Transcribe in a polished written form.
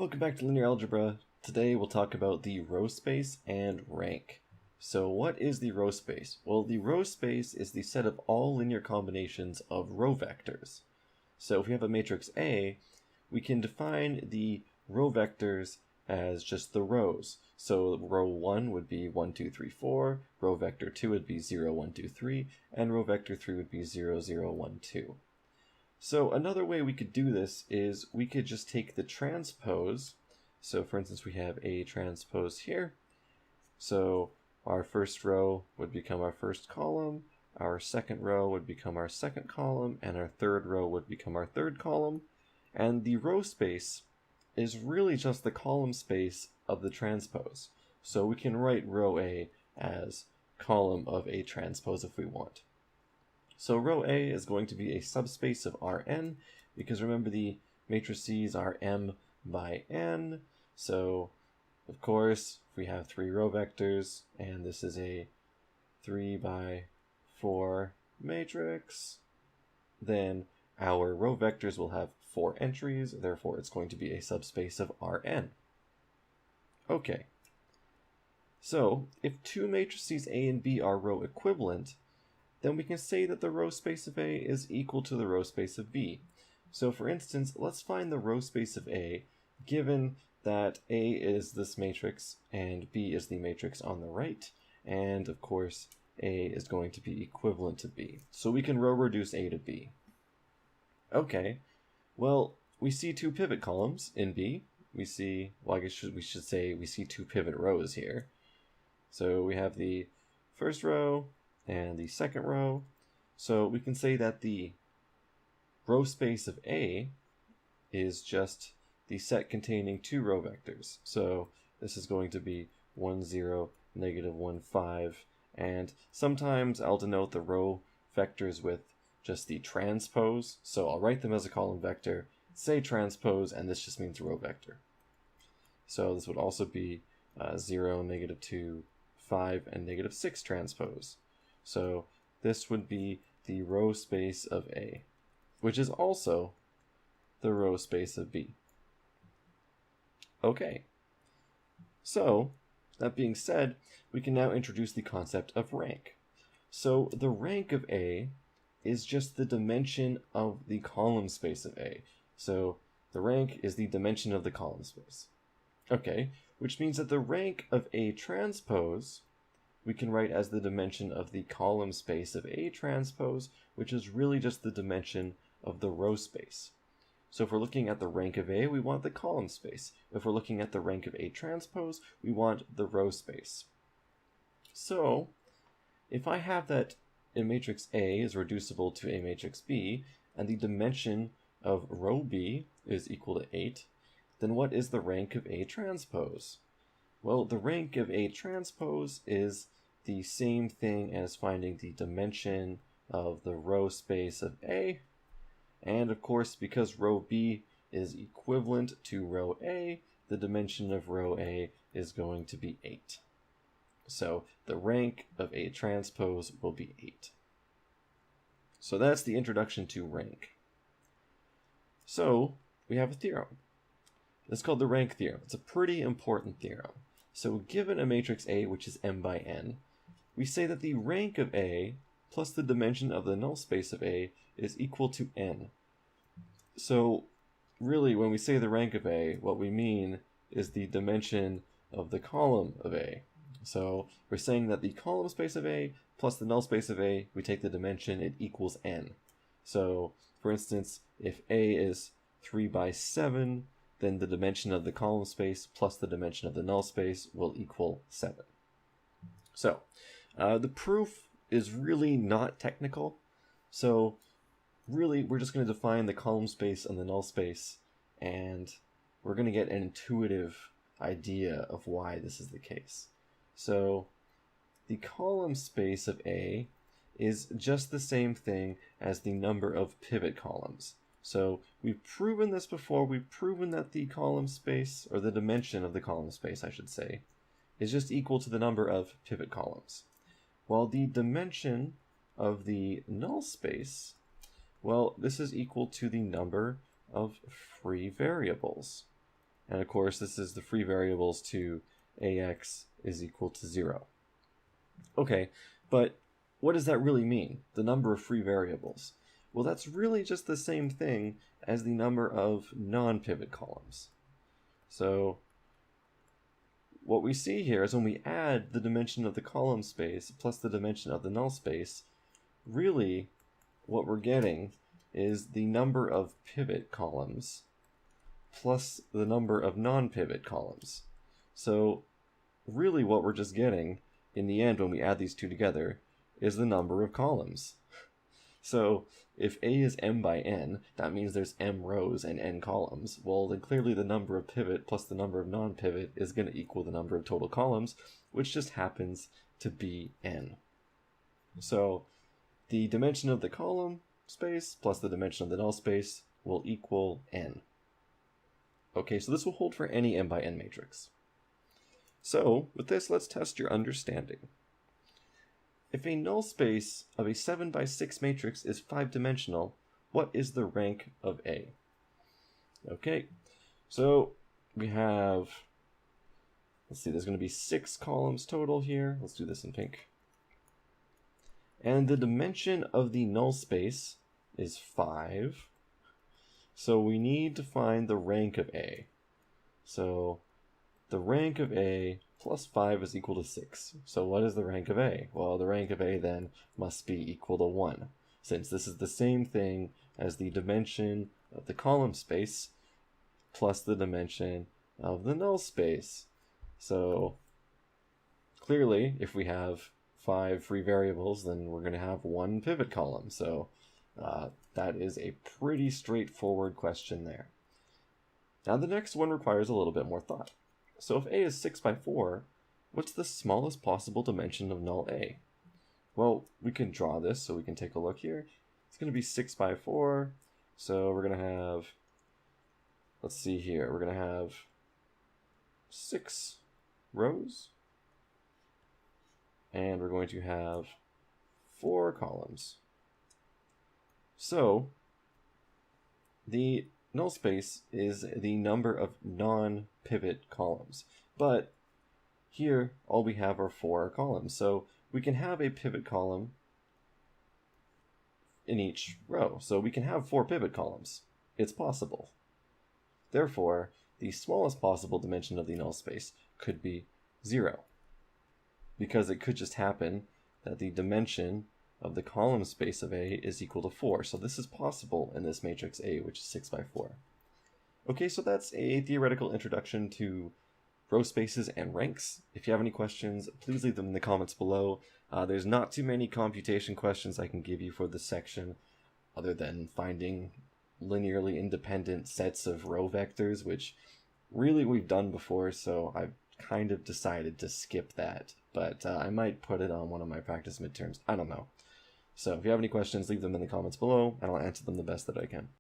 Welcome back to Linear Algebra. Today we'll talk about the row space and rank. So what is the row space? Well, the row space is the set of all linear combinations of row vectors. So if we have a matrix A, we can define the row vectors as just the rows. So row 1 would be 1, 2, 3, 4, row vector 2 would be 0, 1, 2, 3, and row vector 3 would be 0, 0, 1, 2. So another way we could do this is we could just take the transpose. So for instance, we have A transpose here. So our first row would become our first column, our second row would become our second column, and our third row would become our third column. And the row space is really just the column space of the transpose. So we can write row A as column of A transpose if we want. So row A is going to be a subspace of Rn, because remember the matrices are m by n. So of course, if we have 3 row vectors, and this is a 3 by 4 matrix, then our row vectors will have 4 entries, therefore it's going to be a subspace of Rn. Okay, so if two matrices A and B are row equivalent, then we can say that the row space of A is equal to the row space of B. So for instance, let's find the row space of A, given that A is this matrix and B is the matrix on the right, and of course A is going to be equivalent to B. So we can row reduce A to B. Okay, well, we see 2 pivot columns in B. We see, well, I guess we should say we see 2 pivot rows here. So we have the first row and the second row. So we can say that the row space of A is just the set containing 2 row vectors. So this is going to be 1, 0, negative 1, 5. And sometimes I'll denote the row vectors with just the transpose. So I'll write them as a column vector, say transpose, and this just means row vector. So this would also be 0, negative 2, 5, and negative 6 transpose. So this would be the row space of A, which is also the row space of B. Okay, so that being said, we can now introduce the concept of rank. So the rank of A is just the dimension of the column space of A. So the rank is the dimension of the column space. Okay, which means that the rank of A transpose we can write as the dimension of the column space of A transpose, which is really just the dimension of the row space. So if we're looking at the rank of A, we want the column space. If we're looking at the rank of A transpose, we want the row space. So if I have that a matrix A is reducible to a matrix B, and the dimension of row B is equal to 8, then what is the rank of A transpose? Well, the rank of A transpose is the same thing as finding the dimension of the row space of A. And of course, because row B is equivalent to row A, the dimension of row A is going to be 8. So the rank of A transpose will be 8. So that's the introduction to rank. So we have a theorem. It's called the rank theorem. It's a pretty important theorem. So given a matrix A, which is m by n, we say that the rank of A plus the dimension of the null space of A is equal to n. So really, when we say the rank of A, what we mean is the dimension of the column of A. So we're saying that the column space of A plus the null space of A, we take the dimension, it equals n. So for instance, if A is 3 by 7, then the dimension of the column space plus the dimension of the null space will equal 7. So the proof is really not technical. So really, we're just going to define the column space and the null space, and we're going to get an intuitive idea of why this is the case. So the column space of A is just the same thing as the number of pivot columns. So we've proven this before. We've proven that the column space, or the dimension of the column space, I should say, is just equal to the number of pivot columns. While the dimension of the null space, well, this is equal to the number of free variables. And of course, this is the free variables to ax is equal to 0. Okay, but what does that really mean, the number of free variables? Well, that's really just the same thing as the number of non-pivot columns. So what we see here is when we add the dimension of the column space plus the dimension of the null space, really what we're getting is the number of pivot columns plus the number of non-pivot columns. So really what we're just getting in the end when we add these two together is the number of columns. So if A is m by n, that means there's m rows and n columns. Well, then clearly the number of pivot plus the number of non-pivot is going to equal the number of total columns, which just happens to be n. So the dimension of the column space plus the dimension of the null space will equal n. Okay, so this will hold for any m by n matrix. So with this, let's test your understanding. If a null space of a 7 by 6 matrix is 5-dimensional, what is the rank of A? Okay, so we have, let's see, there's going to be 6 columns total here. Let's do this in pink. And the dimension of the null space is 5. So we need to find the rank of A. So the rank of A plus 5 is equal to 6. So what is the rank of A? Well, the rank of A then must be equal to 1, since this is the same thing as the dimension of the column space plus the dimension of the null space. So clearly, if we have 5 free variables, then we're going to have 1 pivot column. So that is a pretty straightforward question there. Now the next one requires a little bit more thought. So if A is 6 by 4, what's the smallest possible dimension of null A? Well, we can draw this, so we can take a look here. It's going to be 6 by 4, so we're going to have, let's see here, we're going to have 6 rows, and we're going to have 4 columns. So the null space is the number of non-pivot columns, but here all we have are 4 columns, so we can have a pivot column in each row, so we can have 4 pivot columns. It's possible. Therefore, the smallest possible dimension of the null space could be 0, because it could just happen that the dimension of the column space of A is equal to 4. So this is possible in this matrix A, which is 6 by 4. Okay, so that's a theoretical introduction to row spaces and ranks. If you have any questions, please leave them in the comments below. There's not too many computation questions I can give you for this section, other than finding linearly independent sets of row vectors, which really we've done before, so I've kind of decided to skip that. But I might put it on one of my practice midterms. I don't know. So if you have any questions, leave them in the comments below, and I'll answer them the best that I can.